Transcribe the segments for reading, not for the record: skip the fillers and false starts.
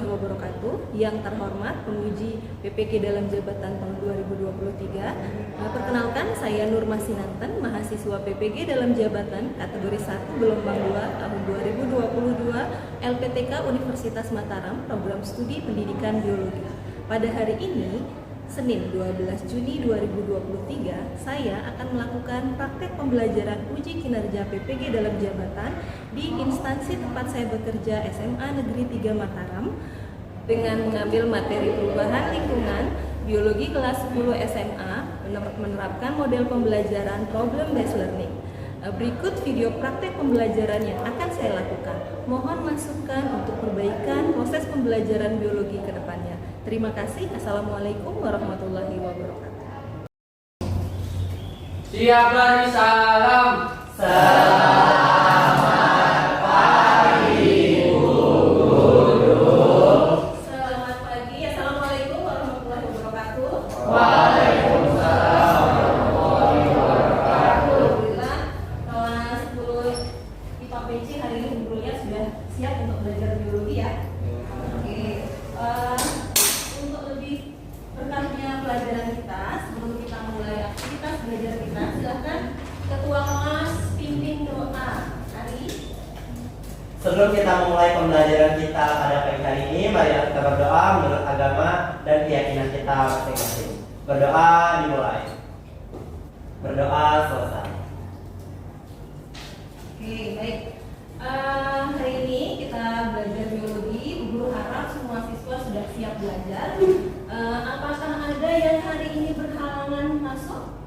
warahmatullahi wabarakatuh. Yang terhormat penguji PPG dalam jabatan tahun 2023. Perkenalkan, saya Nur Masinanten, mahasiswa PPG dalam jabatan kategori 1 gelombang 2 tahun 2022 LPTK Universitas Mataram, program studi pendidikan biologi. Pada hari ini, Senin 12 Juni 2023, saya akan melakukan praktek pembelajaran uji kinerja PPG dalam jabatan di instansi tempat saya bekerja SMA Negeri 3 Mataram dengan mengambil materi perubahan lingkungan biologi kelas 10 SMA menerapkan model pembelajaran problem based learning. Berikut video praktek pembelajaran yang akan saya lakukan. Mohon masukan untuk perbaikan proses pembelajaran biologi ke depannya. Terima kasih. Assalamualaikum warahmatullahi wabarakatuh. Siap beri salam. Selamat pagi, Bu Guru. Selamat pagi. Assalamualaikum warahmatullahi wabarakatuh. Waalaikumsalam warahmatullahi wabarakatuh. Alhamdulillah, kelas 10 IPA PC hari ini gurunya sudah siap untuk belajar biologi ya. Oke. Untuk lebih berkahnya pelajaran kita, sebelum kita mulai aktivitas belajar kita, silahkan Ketua Kelas pimpin doa. Ari. Sebelum kita memulai pembelajaran kita pada pagi hari ini, mari kita berdoa menurut agama dan keyakinan kita masing-masing. Berdoa dimulai. Berdoa selesai. Oke, baik. Hari ini kita belajar biologi. Guru harap semua siswa sudah siap belajar. Apakah ada yang hari ini berhalangan masuk?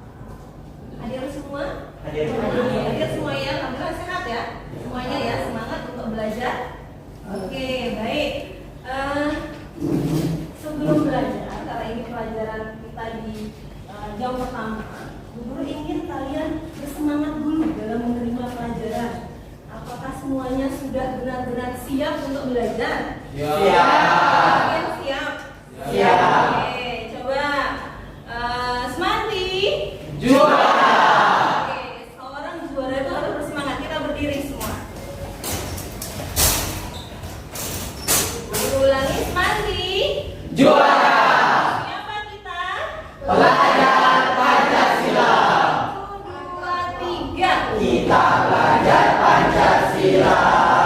Hadir semua? Hadir. Hadir semua ya. Alhamdulillah sehat ya. Semuanya ya, semangat untuk belajar. Oke, baik. Sebelum belajar, karena ini pelajaran kita di jam pertama, guru ingin kalian bersemangat dulu dalam menerima pelajaran. Apakah semuanya sudah benar-benar siap untuk belajar? Siap. Kalian siap? Siap. Oke, coba Semanti. Juara. Oke, seorang juara itu harus bersemangat. Kita berdiri semua. Ulangi, Semanti. Juara. Siapa kita? Pelajar Pancasila. 1, 2, 3. Kita belajar Pancasila,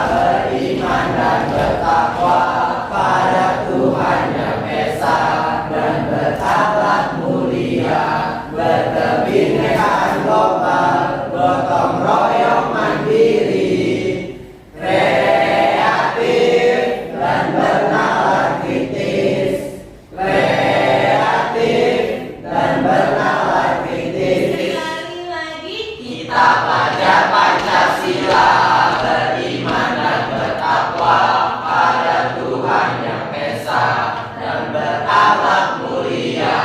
beriman dan bertakwa pada Tuhan Yang Esa dan berakhlak mulia, berkebinekaan global, gotong royong mandiri, kreatif dan bernalar kritis, kreatif dan bernalar kritis. Sekali lagi Kita pelajar Pancasila, beriman dan bertakwa pada Tuhan Yang Esa dan berakhlak mulia,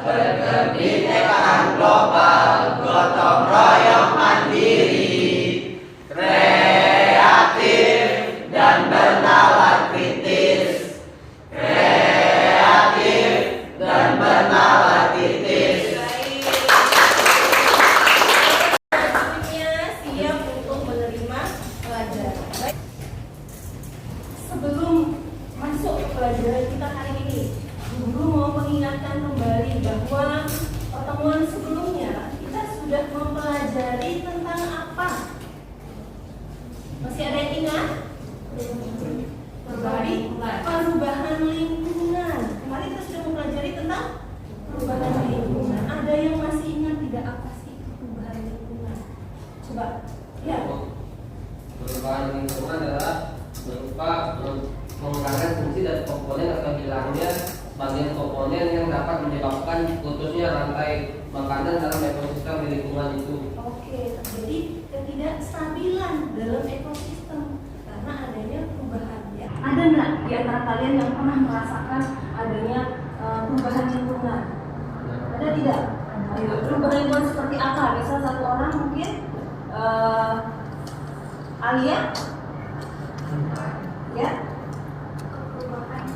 berkebinekaan global, gotong royong mandiri, kreatif dan bernalar kritis, kreatif dan bernalar kritis. Semuanya siap untuk menerima pelajaran. Baik. Sebelum masuk ke pelajaran kita hari ini, guru mau mengingatkan kembali bahwa pertemuan sebelumnya kita sudah mempelajari tentang apa? Masih ada yang ingat? Perubahan lingkungan. Kemarin kita sudah mempelajari tentang perubahan lingkungan. Ada yang masih ingat tidak, apa sih perubahan lingkungan? Coba, ya. Perubahan lingkungan adalah berupa mengurangi fungsi dan komponen atau hilangnya bagian komponen yang dapat menyebabkan putusnya rantai makanan dalam ekosistem di lingkungan itu. Oke, terjadi ketidakstabilan dalam ekosistem karena adanya perubahan. Ya. Ada nggak di antara kalian yang pernah merasakan adanya perubahan lingkungan? Ada tidak? Ayo, perubahan lingkungan seperti apa? Bisa satu orang mungkin? Alia? Ya? Perubahan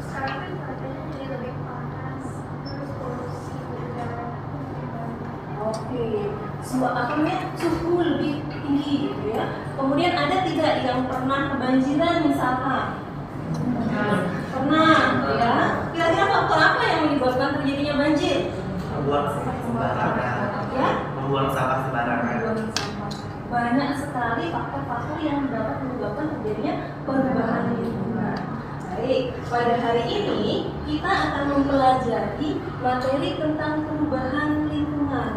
sekarang kan cuacanya jadi lebih panas, terus polusi udara. Oke, akhirnya suhu lebih tinggi gitu ya. Kemudian ada tidak yang pernah kebanjiran misalkan? Ya, kira-kira faktor apa yang menyebabkan terjadinya banjir? Membuang sampah sembarangan. Ya, Membuang sampah sembarangan. membuang sampah. Banyak sekali faktor-faktor yang dapat menyebabkan terjadinya perubahan lingkungan. Baik, pada hari ini kita akan mempelajari materi tentang perubahan lingkungan.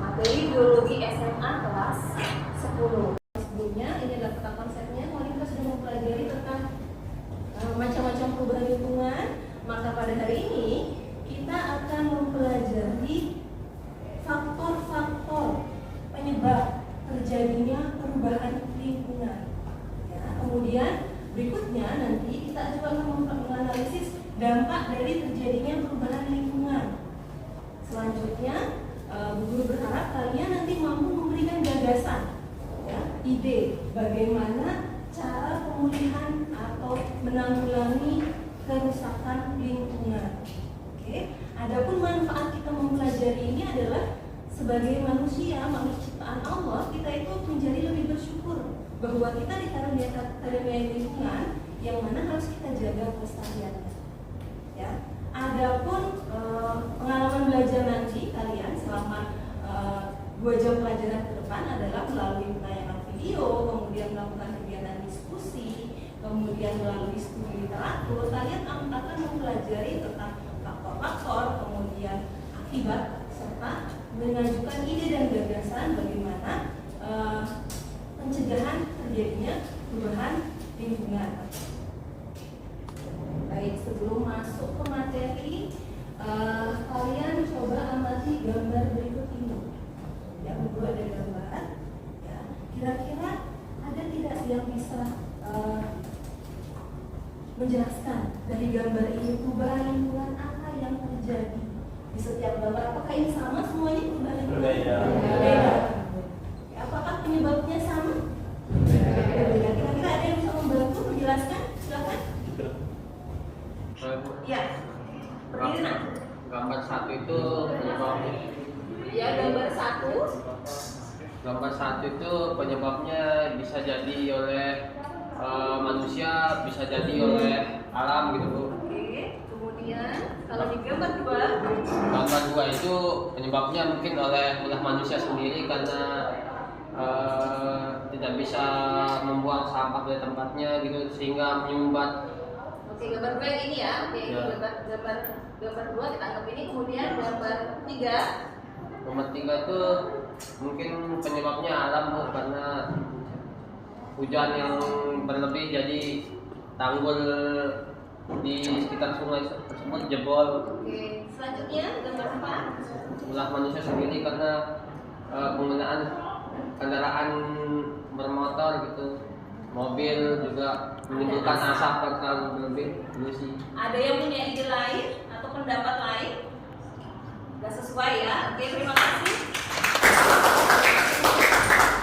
Materi biologi SMA kelas 10. Sebelumnya ini adalah peta konsepnya. Kemarin kita sudah mempelajari tentang macam-macam perubahan lingkungan. Maka pada hari ini kita akan mempelajari faktor-faktor penyebab terjadinya perubahan lingkungan. Ya, kemudian berikutnya nanti kita coba menganalisis dampak dari terjadinya perubahan lingkungan. Selanjutnya, Bu Guru berharap kalian nanti mampu memberikan gagasan, ya, ide bagaimana cara pemulihan atau menanggulangi kerusakan lingkungan. Oke, adapun manfaat kita mempelajari ini adalah sebagai manusia, makhluk ciptaan Allah, kita itu menjadi lebih bersyukur bahwa kita dikaruniai lingkungan yang mana harus kita jaga kelestariannya. Ya, adapun pengalaman belajar nanti kalian selama 2 jam pelajaran ke depan adalah melalui penayangan video, kemudian melakukan kegiatan diskusi, kemudian melalui studi literatur. Kalian akan mempelajari tentang faktor-faktor, kemudian akibat, serta mengajukan ide dan gagasan bagaimana pencegahan terjadinya perubahan lingkungan. Baik, sebelum masuk ke materi, kalian coba amati gambar berikut ini. Ya, dulu ada gambar. Ya, kira-kira ada tidak yang bisa menjelaskan dari gambar ini perubahan lingkungan apa yang terjadi di setiap gambar? Apakah ini sama semuanya perubahan lingkungan? Berbeda. Berbeda. Ya, apakah penyebabnya sama? Berbeda. Kira-kira ada yang bisa membantu menjelaskan? Silakan. Ya. Berdiri nak. Gambar 1 itu penyebabnya. Ya, gambar 1. Gambar 1 itu penyebabnya bisa jadi oleh manusia, bisa jadi oleh alam gitu Bu. Oke. Kemudian kalau di gambar 2. Gambar 2 itu penyebabnya mungkin oleh manusia sendiri karena tidak bisa membuang sampah pada tempatnya gitu sehingga menyumbat. Oke, gambar 2 yang ini ya. Oke, ini Ya. gambar 2 kita anggap ini. Kemudian gambar 3. Nomor 3 itu mungkin penyebabnya alam Bu, karena hujan yang berlebih jadi tanggul di sekitar sungai tersebut jebol. Oke, selanjutnya gambar 4. Ulah manusia sendiri karena penggunaan kendaraan bermotor gitu, mobil juga menimbulkan asap yang terlalu berlebih, polusi. Ada yang punya ide lain atau pendapat lain? Gak sesuai ya. Oke, terima kasih.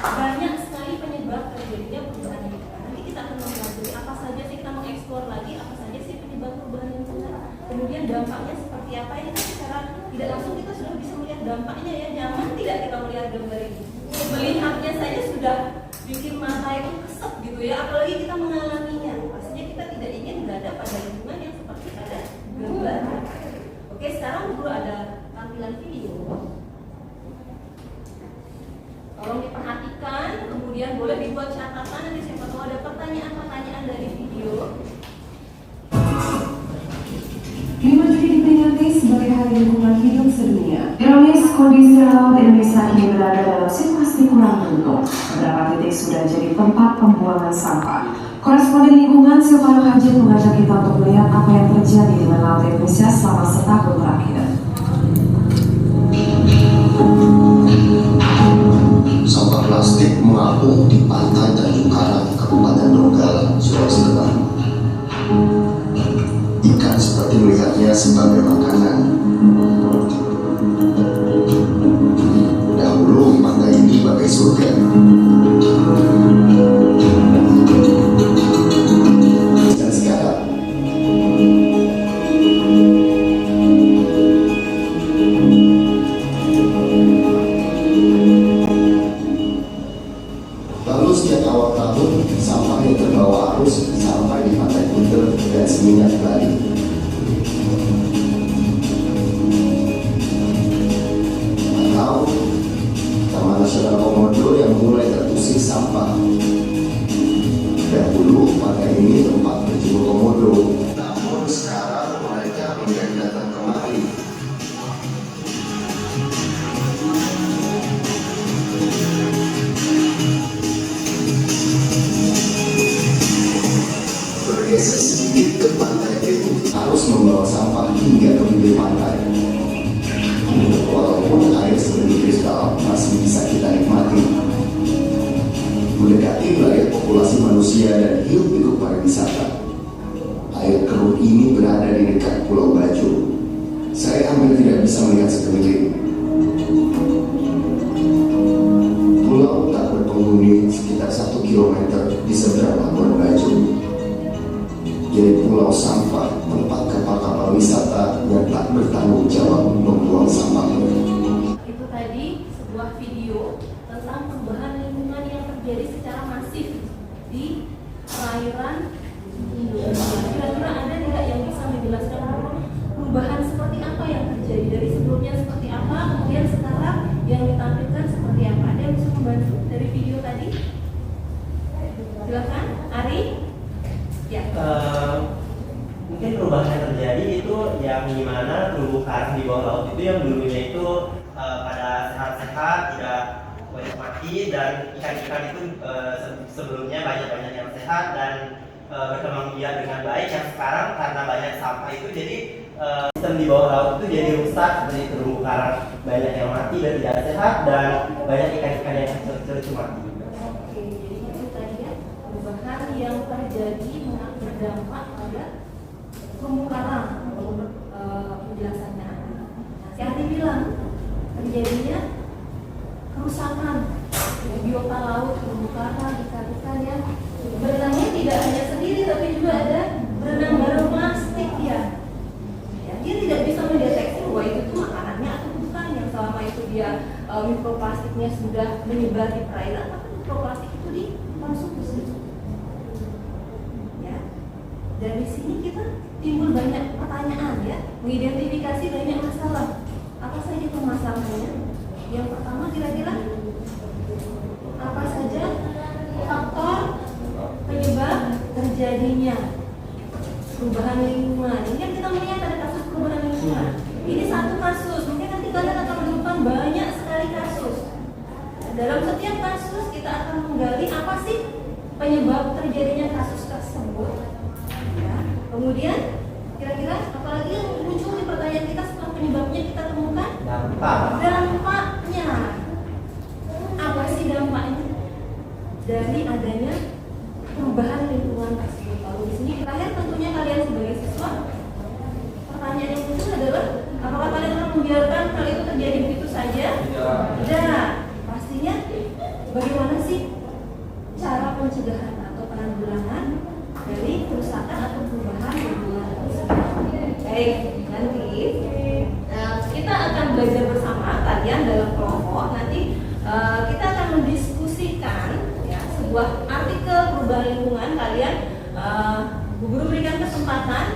Banyak sekali penyebab terjadinya perubahan lingkungan. Nanti kita akan mempelajari apa saja sih, kita mengeksplor lagi apa saja sih penyebab perubahan lingkungan. Kemudian dampaknya seperti apa, ini kan secara tidak langsung kita sudah bisa melihat dampaknya ya. Nyaman tidak kita melihat gambar ini? Melihatnya saja sudah bikin mata itu kesep gitu ya, apalagi kita mengalaminya. Pastinya kita tidak ingin berada pada lingkungan yang seperti pada gambar. Oke, sekarang dulu ada tampilan video. Tolong diperhatikan, kemudian boleh dibuat catatan, nanti siapa tahu ada pertanyaan-pertanyaan dari video. 5 Juli diperingati sebagai Hari Lingkungan Hidup Sedunia. Ironis, kondisi laut Indonesia kini berada dalam situasi kurang beruntung. Beberapa titik sudah jadi tempat pembuangan sampah. Koresponden lingkungan Silvano Hajid mengajak kita untuk melihat apa yang terjadi dengan laut Indonesia selama setahun terakhir. Sampah plastik mengapung di pantai Tanjung Karang, Kabupaten Donggala, Sulawesi Tenggara. Ikan seperti melihatnya sebagai makanan. Dahulu pantai ini bagai surga. Dan sekarang lalu setiap awal tahun sampah yang terbawa arus sampai di pantai Kuta dan Seminyak Bali. yang datang kemari. Bergeser sedikit ke pantai itu harus membawa sampah hingga ke pinggir pantai. Walaupun air seperti kristal masih bisa kita nikmati. Mendekati wilayah populasi manusia dan hidup pikuk pariwisata. Air keruh ini berada di dekat Pulau Bajo. Saya hampir tidak bisa melihat sekeliling. Pulau tak berpenghuni sekitar 1 kilometer di seberang Labuan Bajo. Jadi pulau sampah, tempat kapal-kapal wisata yang tak bertanggung jawab membuang sampahnya. Itu tadi sebuah video tentang perubahan lingkungan yang terjadi secara masif di perairan Indonesia. Kira-kira ada tidak yang bisa menjelaskan perubahan seperti apa yang terjadi dari sebelumnya seperti apa, kemudian sekarang yang ditampilkan seperti apa? Ada yang bisa membantu dari video tadi? Silakan, Ari. Ya. Mungkin perubahan yang terjadi itu yang dimana terumbu karang di bawah laut itu yang dulunya itu pada sehat-sehat, tidak banyak mati, dan ikan-ikan itu sebelumnya banyak-banyak yang sehat dan berkembang biak dengan baik. Yang sekarang karena banyak sampah itu jadi sistem di bawah laut itu jadi rusak, seperti terumbu karang banyak yang mati dan tidak sehat, dan banyak ikan-ikan yang kecil-kecil itu mati. Oke, jadi itu tadi ya perubahan yang terjadi berdampak pada terumbu karang. Penjelasannya, si Adi bilang terjadinya kerusakan biota laut, terumbu karang, ikan-ikan yang berenangnya tidak hanya sendiri tapi juga ada berenang bareng plastik ya. Dia tidak bisa mendeteksi bahwa itu tuh makanannya atau bukan, yang selama itu dia mikroplastiknya sudah menyebar di perairan, maka mikroplastik itu dikonsumsi. Ya. Dari sini kita timbul banyak pertanyaan ya, mengidentifikasi banyak masalah. Apa saja permasalahannya? Yang pertama kira-kira apa saja faktor penyebab terjadinya perubahan lingkungan? Ini kan kita melihat ada kasus perubahan lingkungan. Ini satu kasus, mungkin nanti kalian akan menemukan banyak sekali kasus. Dalam setiap kasus kita akan menggali apa sih penyebab terjadinya kasus tersebut. Ya. Kemudian kira-kira apalagi yang muncul di pertanyaan kita setelah penyebabnya kita temukan? Dampaknya. Apa sih dampaknya dari adanya perubahan lingkungan tersebut? Lalu di sini terakhir tentunya kalian sebagai siswa, pertanyaan yang muncul adalah apakah kalian akan membiarkan hal itu terjadi begitu saja? Tidak. Pastinya bagaimana sih cara pencegahan atau penanggulangan dari kerusakan atau perubahan lingkungan tersebut? Baik, nanti kita akan belajar bersama kalian dalam kelompok. Nanti kita akan mendiskusikan ya, sebuah artikel perubahan lingkungan. Kalian Bu Guru berikan kesempatan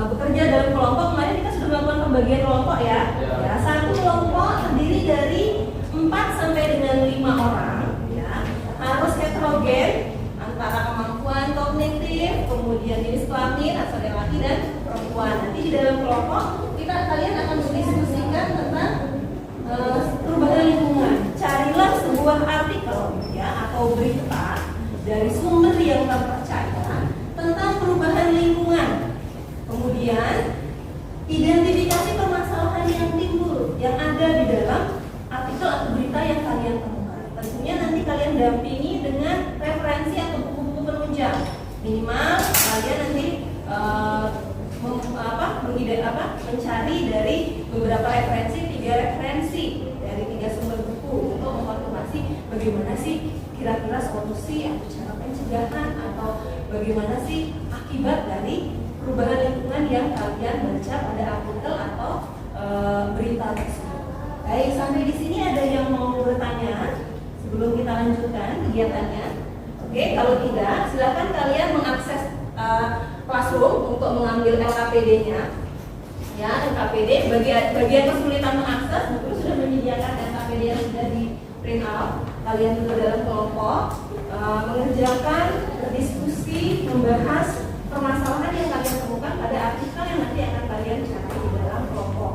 bekerja dalam kelompok. Kemarin kita sudah melakukan pembagian kelompok ya. Ya, satu kelompok terdiri dari 4 sampai dengan 5 orang ya. Harus heterogen antara kemampuan kognitif, kemudian jenis kelamin, asal laki dan perempuan. Nanti di dalam kelompok kalian akan mendiskusikan tentang perubahan lingkungan. Carilah sebuah artikel ya atau berita dari sumber yang terpercaya tentang perubahan lingkungan. Kemudian identifikasi permasalahan yang timbul yang ada di dalam artikel atau berita yang kalian temukan. Tentunya nanti kalian dampingi dengan referensi atau buku-buku penunjang. Minimal kalian nanti mencari dari beberapa referensi, 3 referensi dari 3 sumber buku untuk mengkonfirmasi bagaimana sih kira-kira solusi atau cara pencegahan atau bagaimana sih akibat dari perubahan lingkungan yang kalian baca pada artikel atau berita tersebut. Baik, sampai di sini ada yang mau bertanya sebelum kita lanjutkan kegiatannya? Oke, kalau tidak, silakan kalian mengakses Classroom untuk mengambil LKPD-nya. Ya, LKPD bagian kesulitan mengakses, Guru sudah menyediakan LKPD yang sudah di print out. Kalian duduk dalam kelompok, mengerjakan diskusi, membahas permasalahan yang kalian temukan pada artikel yang nanti akan kalian cari di dalam kelompok.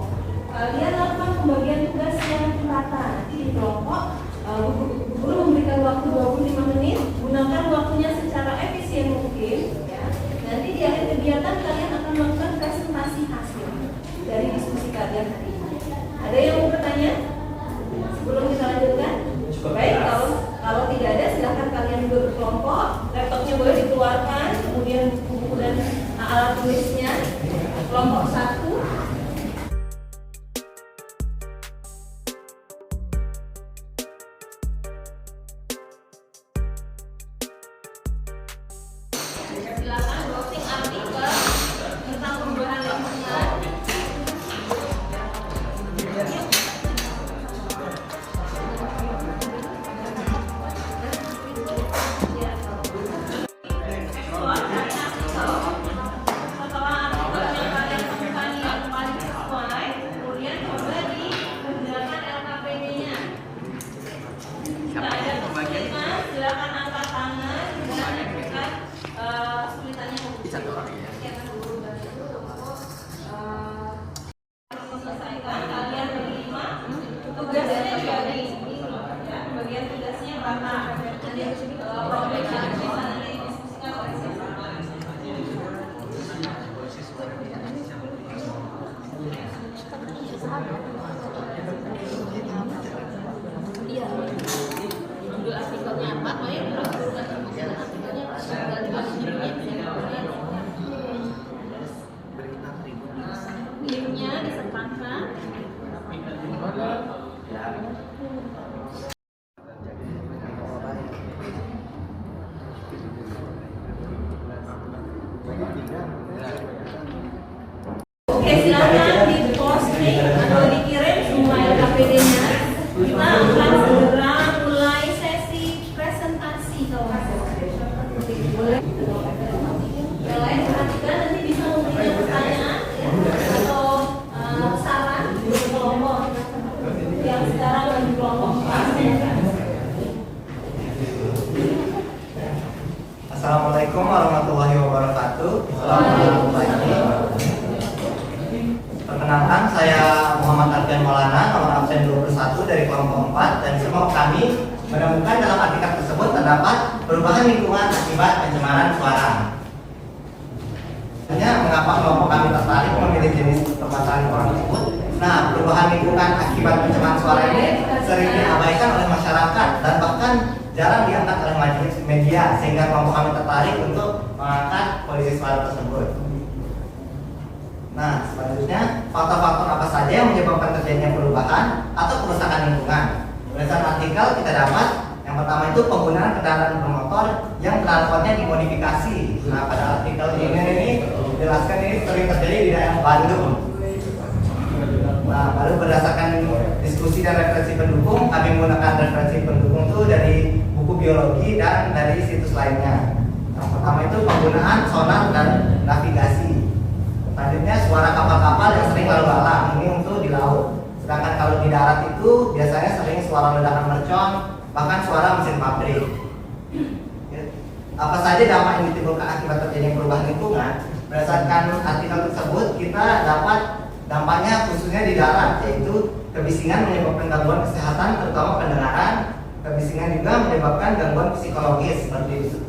Kalian lakukan pembagian tugas yang rata. Nanti di kelompok guru memberikan waktu 25 menit, gunakan waktunya secara efisien mungkin. Ya. Nanti di akhir kegiatan kalian akan melakukan presentasi hasil dari diskusi kalian hari ini. Ada yang mau bertanya? Sebelum kita lanjutkan? Baik, kalau tidak ada silahkan kalian juga berkelompok. Laptopnya boleh dikeluarkan, kemudian buku dan alat tulisnya. Kelompok 1. Silakan browsing artikel tentang perubahan lingkungan. Silakan angkat tangan dan berikan kesulitannya selesaikan. Kalian berlima tugasnya jadi ya, bagian tugasnya rata. Nanti problem yang bisa nanti diskusikan oleh siapa. Iya. Judul artikelnya apa? Linknya disertakan. Oke, silakan di posting atau dikirim semua LKPD-nya. Kita akan segera mulai sesi presentasi boleh. Yang lain perhatikan nanti bisa memberikan pertanyaan ya, atau saran di kelompok yang sekarang lagi kelompok 4. Assalamualaikum warahmatullahi wabarakatuh. Selamat pagi. Perkenalkan, saya Muhammad Arfian Maulana, nomor absen 21 dari kelompok 4, dan semua kami menemukan dalam artikel tersebut terdapat perubahan lingkungan akibat pencemaran suara. Mengapa kelompok kami tertarik memilih jenis permasalahan orang tersebut? Nah, perubahan lingkungan akibat pencemaran suara ini sering diabaikan oleh masyarakat dan bahkan jarang diangkat oleh majelis media, sehingga kelompok kami tertarik untuk mengangkat kondisi suara tersebut. Nah, selanjutnya, faktor-faktor apa saja yang menyebabkan terjadinya perubahan atau kerusakan lingkungan? Berdasarkan artikel kita dapat yang pertama itu penggunaan kendaraan bermotor yang knalpotnya dimodifikasi. Nah, pada artikel ini dijelaskan ini sering terjadi di daerah Bandung. Nah, baru berdasarkan diskusi dan referensi pendukung, kami menggunakan referensi pendukung itu dari buku biologi dan dari situs lainnya. Yang pertama itu penggunaan sonar dan navigasi. Selanjutnya suara kapal-kapal yang sering lalu lalang, ini untuk di laut. Sedangkan kalau di darat itu biasanya sering suara ledakan mercon, bahkan suara mesin pabrik. Apa saja dampak yang ditimbulkan akibat terjadinya perubahan lingkungan? Berdasarkan artikel tersebut, kita dapat dampaknya khususnya di darat, yaitu kebisingan menyebabkan gangguan kesehatan terutama pendengaran. Kebisingan juga menyebabkan gangguan psikologis seperti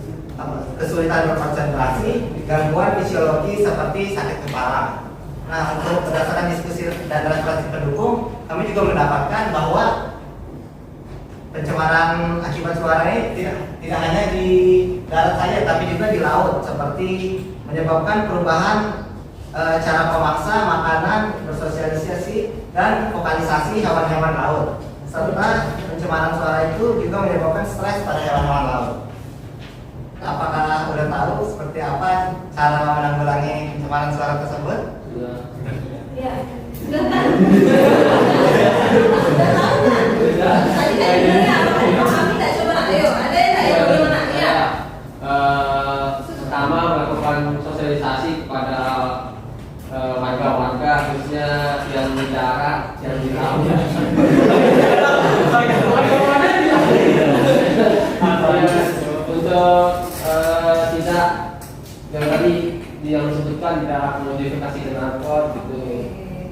kesulitan berkonsentrasi, gangguan fisiologi seperti sakit kepala. Nah, untuk berdasarkan diskusi dan referensi pendukung, kami juga mendapatkan bahwa pencemaran akibat suara ini tidak hanya di darat saja, tapi juga di laut, seperti menyebabkan perubahan cara memaksa makanan, bersosialisasi, dan vokalisasi hewan-hewan laut. Serta pencemaran suara itu juga menyebabkan stres pada hewan-hewan laut. Apakah sudah tahu seperti apa cara menanggulangi pencemaran suara tersebut? Ya, silakan. Sudah tahu kan? Tadi kan ini apa? Kami tidak coba. Ayo, ada yang bagaimana? Ya. Pertama melakukan sosialisasi kepada warga-warga, khususnya yang di darat, yang di laut. Untuk tidak yang tadi yang disebutkan tidak modifikasi knalpot gitu.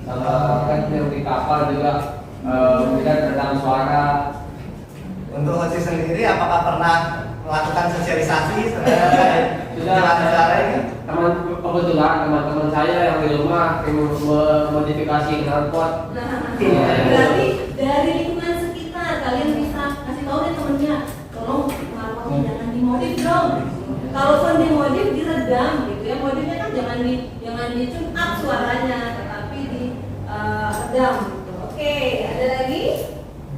Sama kan yang di kapal juga tidak redam suara. Untuk Hoci sendiri apakah pernah melakukan sosialisasi Sudah ada kebetulan teman-teman saya yang di rumah memodifikasi knalpot. Nah, berarti dari lingkungan sekitar kalian bisa kasih tahu deh temennya, tolong knalpotnya jangan dimodif dong. Kalaupun dimodif diredam gitu ya, modifnya kan jangan di tune up suaranya, tetapi di redam gitu. Oke, ada lagi?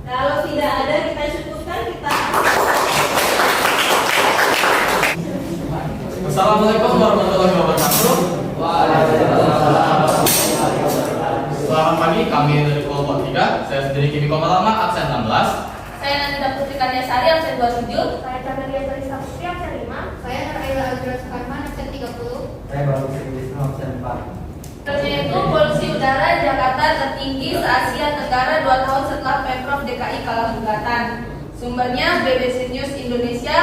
Kalau tidak ada kita cukupkan kita. Assalamualaikum warahmatullahi wabarakatuh. Selamat pagi, kami dari kelompok 3. Saya sendiri Kimiko Malama, absen 16. Saya Nanda Putri Karyasari, absen 27. Saya Chandra dari Saputri, absen 5. Saya Naraila Azura Sukarman, absen 30. Saya baru Wisnu absen 4. Yaitu polusi udara Jakarta tertinggi se-Asia Tenggara 2 tahun setelah Pemprov DKI kalah gugatan. Sumbernya BBC News Indonesia,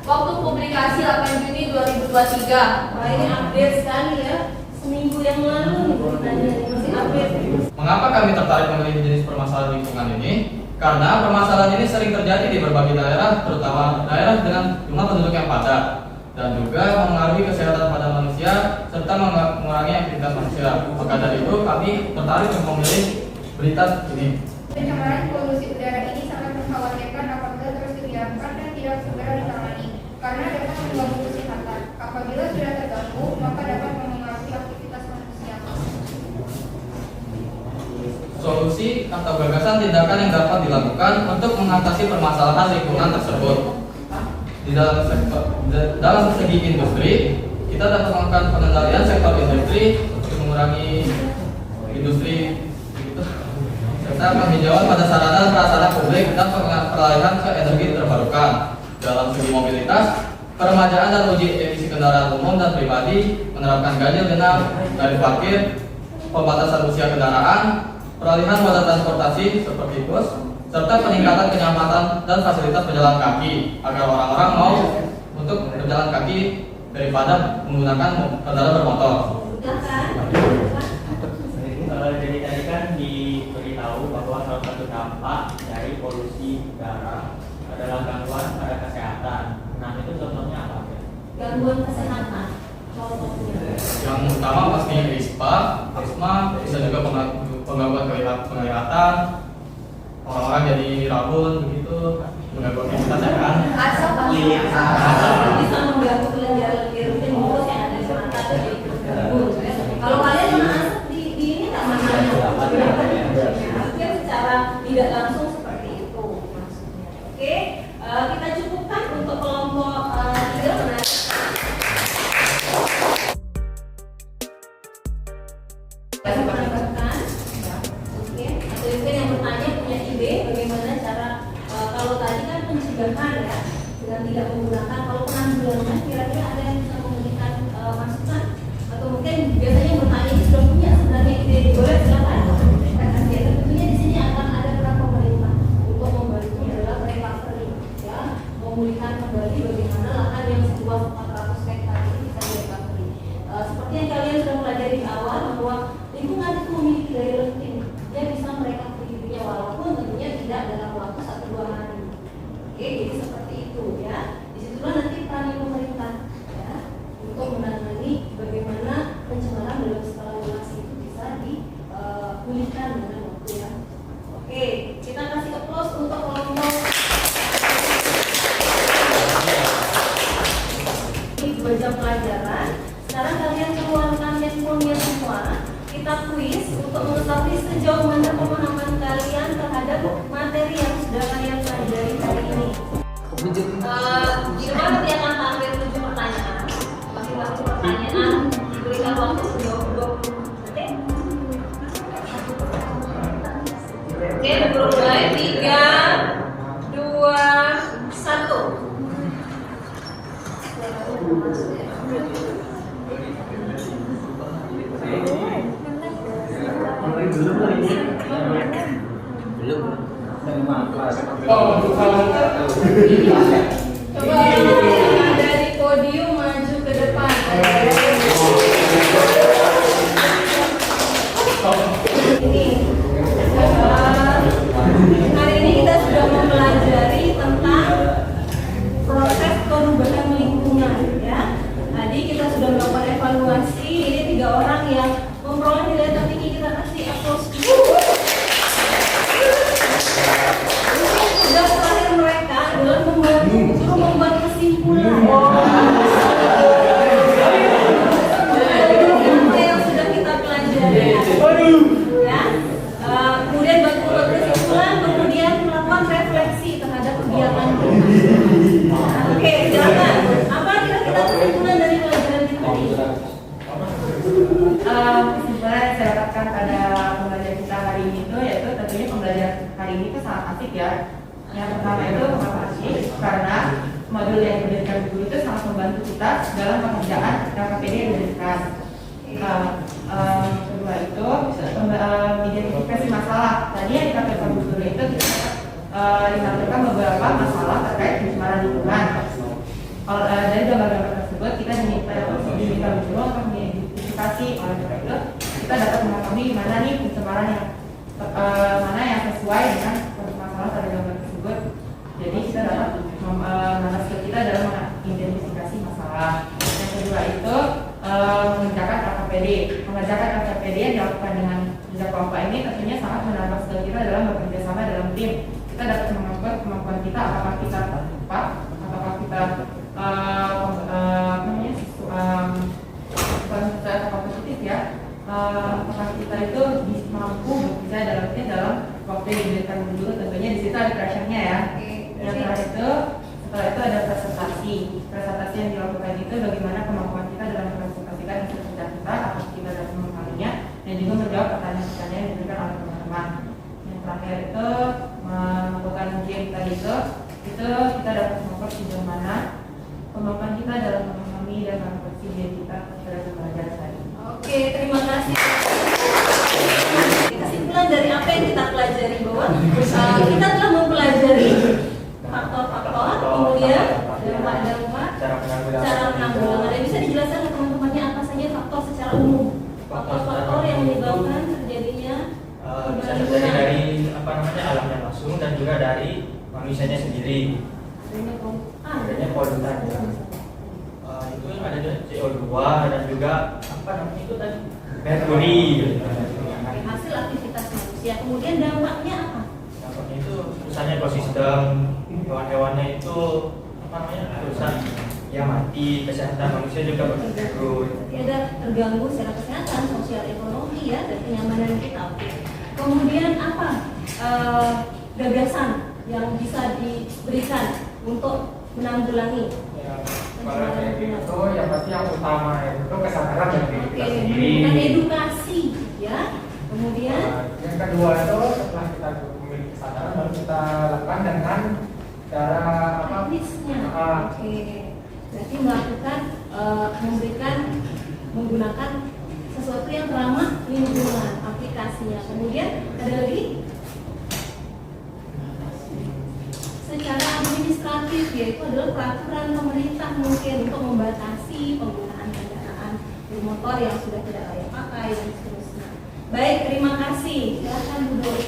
waktu publikasi 8 Juni 2023. Wah, ini update sekali ya. Seminggu yang lalu nih beritanya masih update. Mengapa kami tertarik memilih jenis permasalahan lingkungan ini? Karena permasalahan ini sering terjadi di berbagai daerah, terutama daerah dengan jumlah penduduk yang padat, dan juga mengaruhi kesehatan pada manusia serta mengurangi aktivitas manusia. Maka dari itu kami tertarik untuk memilih berita ini. Pencemaran polusi udara ini sangat mengkhawatirkan apabila terus dibiarkan dan tidak segera ditangani, karena dapat mengganggu kesehatan. Apabila sudah terganggu, maka dapat mempengaruhi aktivitas manusia. Solusi atau gagasan tindakan yang dapat dilakukan untuk mengatasi permasalahan lingkungan tersebut. Dalam segi industri, kita dapat melakukan pengendalian sektor industri untuk mengurangi industri begitu, serta penghijauan pada sarana dan prasarana publik dan peralihan ke energi terbarukan. Dalam segi mobilitas, peremajaan dan uji emisi kendaraan umum dan pribadi, menerapkan ganjil genap, garis parkir, pembatasan usia kendaraan, peralihan moda transportasi seperti bus, serta peningkatan kenyamanan dan fasilitas pejalan kaki agar orang-orang mau untuk berjalan kaki daripada menggunakan kendaraan bermotor. Jadi tadi kan diberitahu bahwa salah satu dampak dari polusi udara adalah gangguan pada kesehatan. Nah, itu contohnya apa? Gangguan kesehatan contohnya. Yang utama pasti ispa, asma, bisa juga penggangguan penglihatan, orang-orang jadi rabun begitu, mengganggu aktivitas ya kan? Asap Bisa mengganggu kelenjaran rutin mulus yang ada di mata dan jadi terganggu. Kalau kalian kena asap di ini tak matanya, mungkin secara tidak langsung seperti itu maksudnya. Oke, kita cukupkan untuk kelompok 3 menarik. Kasih menambahkan, oke. Atau mungkin yang bertanya punya ide bagaimana cara kalau tadi kan pencegahan ya dengan tidak menggunakan, kalau penanggulangan kira-kira ada yang bisa memberikan masukan atau mungkin biasanya yang bertanya ini sudah punya sebenarnya ide, boleh silakan. Ya, tentunya di sini akan ada peran pemerintah untuk membantu dalam recovery ya, memulihkan kembali bagaimana lahan yang seluas 400 hektar ini bisa direcovery. Seperti yang kalian sudah pelajari di awal bahwa lingkungan itu memiliki daya lenting, dia bisa merecovery dirinya walaupun tentunya tidak dalam waktu 1-2 hari. Oke, jadi seperti itu ya. Disitulah nanti peran pemerintah ya untuk menangani bagaimana pencemaran dalam skala luas itu bisa dipulihkan dengan waktu ya. Oke, kita kasih applause untuk kelompok ini 2 jam pelajaran. Sekarang kalian keluarkan handphone-nya semua. Kita kuis untuk mengetahui sejauh mana pemahaman kalian terhadap materi yang sudah kalian pelajari hari ini. Di depan nanti akan tampil 7 pertanyaan. Masing-masing pertanyaan diberikan waktu sejauh 20 detik. Oke, mulai 3, 2, 1. Coba yang ada di podium maju ke depan. Hari ini kita sudah mempelajari tentang proses perubahan lingkungan, ya. Tadi kita sudah melakukan evaluasi. Ini 3 orang yang memperoleh nilai tertinggi, kita kasih applause. Sudah terakhir mereka adalah membuat kesimpulan. Apa yang sudah kita pelajari, ya. Kemudian membuat kesimpulan, kemudian melakukan refleksi terhadap kegiatan kita. Oke, silakan. Apa kira-kira kesimpulan dari pelajaran kita hari ini? Kesimpulan yang saya dapatkan pada pembelajaran kita hari ini itu yaitu tentunya pembelajaran hari ini itu sangat asik ya. Yang pertama itu kenapa asik? Karena modul yang diberikan guru itu sangat membantu kita dalam pekerjaan KKPD yang diberikan. Kedua itu identifikasi masalah. Tadi yang dikatakan guru itu ditampilkan beberapa masalah terkait pencemaran lingkungan. Dari gambar-gambar tersebut kita diminta guru untuk mengidentifikasi, oleh karena itu kita dapat mengetahui mana nih pencemaran yang mana yang sesuai dengan masalah pada gambar tersebut. Jadi kita dapat menambah skill kita dalam mengidentifikasi masalah. Yang kedua itu mengerjakan KKPD. Mengerjakan KKPD yang dilakukan dengan kerja kelompok ini tentunya sangat menambah skill kita dalam bekerja sama dalam tim. Kita dapat mengukur kemampuan kita, apakah kita tepat, apakah kita kompetitif ya. Apakah kita itu mampu bekerja dalam waktu yang diberikan dulu, tentunya di situ ada pressure-nya ya. Yang terakhir itu setelah itu ada presentasi. Presentasi yang dilakukan itu bagaimana kemampuan kita dalam mempresentasikan hasil kerja kita, apakah kita dapat memahaminya, dan juga menjawab pertanyaan-pertanyaan yang diberikan oleh teman-teman. Yang terakhir itu melakukan game tadi itu kita dapat mengukur sejauh mana kemampuan kita dalam memahami dan mengerti diri kita pada pembelajaran tadi. Oke, terima kasih. Kesimpulan dari apa yang kita pelajari bahwa kita telah mempelajari faktor-faktor, kemudian dampak-dampak, cara penanggulangan. Bisa dijelaskan ke teman-temannya apa saja faktor secara umum? Faktor-faktor yang menyebabkan terjadinya bisa terjadi dari alamnya langsung dan juga dari manusianya sendiri. Adanya polutan ya. Itu ada CO2 dan juga itu tadi merkuri. Hasil aktivitas manusia. Kemudian dampaknya apa? Dampaknya itu rusaknya ekosistem, hewan-hewannya itu rusak, ya mati, kesehatan manusia juga berkurang. Ada terganggu secara kesehatan, sosial, ekonomi ya, dan kenyamanan kita. Kemudian apa gagasan yang bisa diberikan untuk menanggulangi? Kalau kayak gitu, yang pasti yang utama itu kesadaran dari kita sendiri. Dan edukasi, ya. Kemudian yang kedua itu setelah kita memiliki kesadaran baru kita lakukan dengan cara teknisnya. Oke. Berarti melakukan menggunakan sesuatu yang ramah lingkungan, aplikasinya. Kemudian ada lagi secara administratif, yaitu adalah peraturan pemerintah mungkin untuk membatasi penggunaan kendaraan bermotor yang sudah tidak layak pakai dan seterusnya. Baik, terima kasih. Silakan Bu Dori.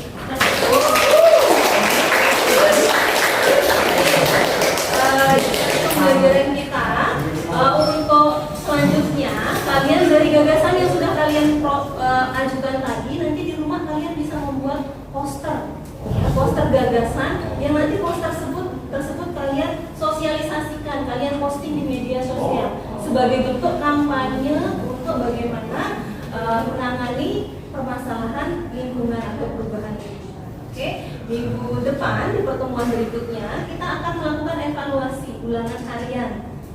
Pembelajaran kita untuk selanjutnya, kalian dari gagasan yang sudah kalian ajukan tadi, nanti di rumah kalian bisa membuat poster. Poster gagasan yang nanti poster tersebut kalian sosialisasikan, kalian posting di media sosial sebagai bentuk kampanye untuk bagaimana menangani permasalahan lingkungan atau perubahan lingkungan. Oke, minggu depan di pertemuan berikutnya kita akan melakukan evaluasi ulangan harian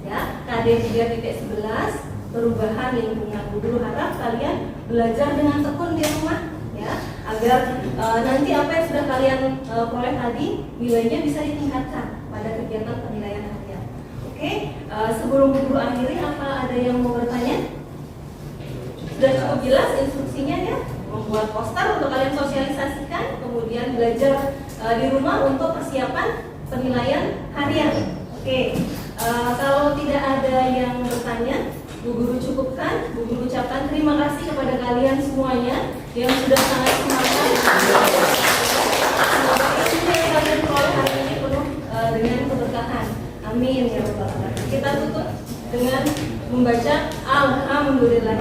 ya, KD 3.11 perubahan lingkungan. Guru harap kalian belajar dengan tekun di rumah ya, agar nanti apa yang sudah kalian peroleh tadi nilainya bisa ditingkatkan pada kegiatan penilaian harian. Oke, sebelum guru akhiri, apa ada yang mau bertanya? Sudah cukup jelas instruksinya ya, membuat poster untuk kalian sosialisasikan, kemudian belajar di rumah untuk persiapan penilaian harian. Oke, kalau tidak ada yang bertanya, Bu Guru cukupkan. Bu Guru ucapkan terima kasih kepada kalian semuanya yang sudah sangat semangat. Semoga ilmu yang kalian peroleh hari ini penuh dengan keberkahan. Amin ya rabbal alamin. Kita tutup dengan membaca Alhamdulillah.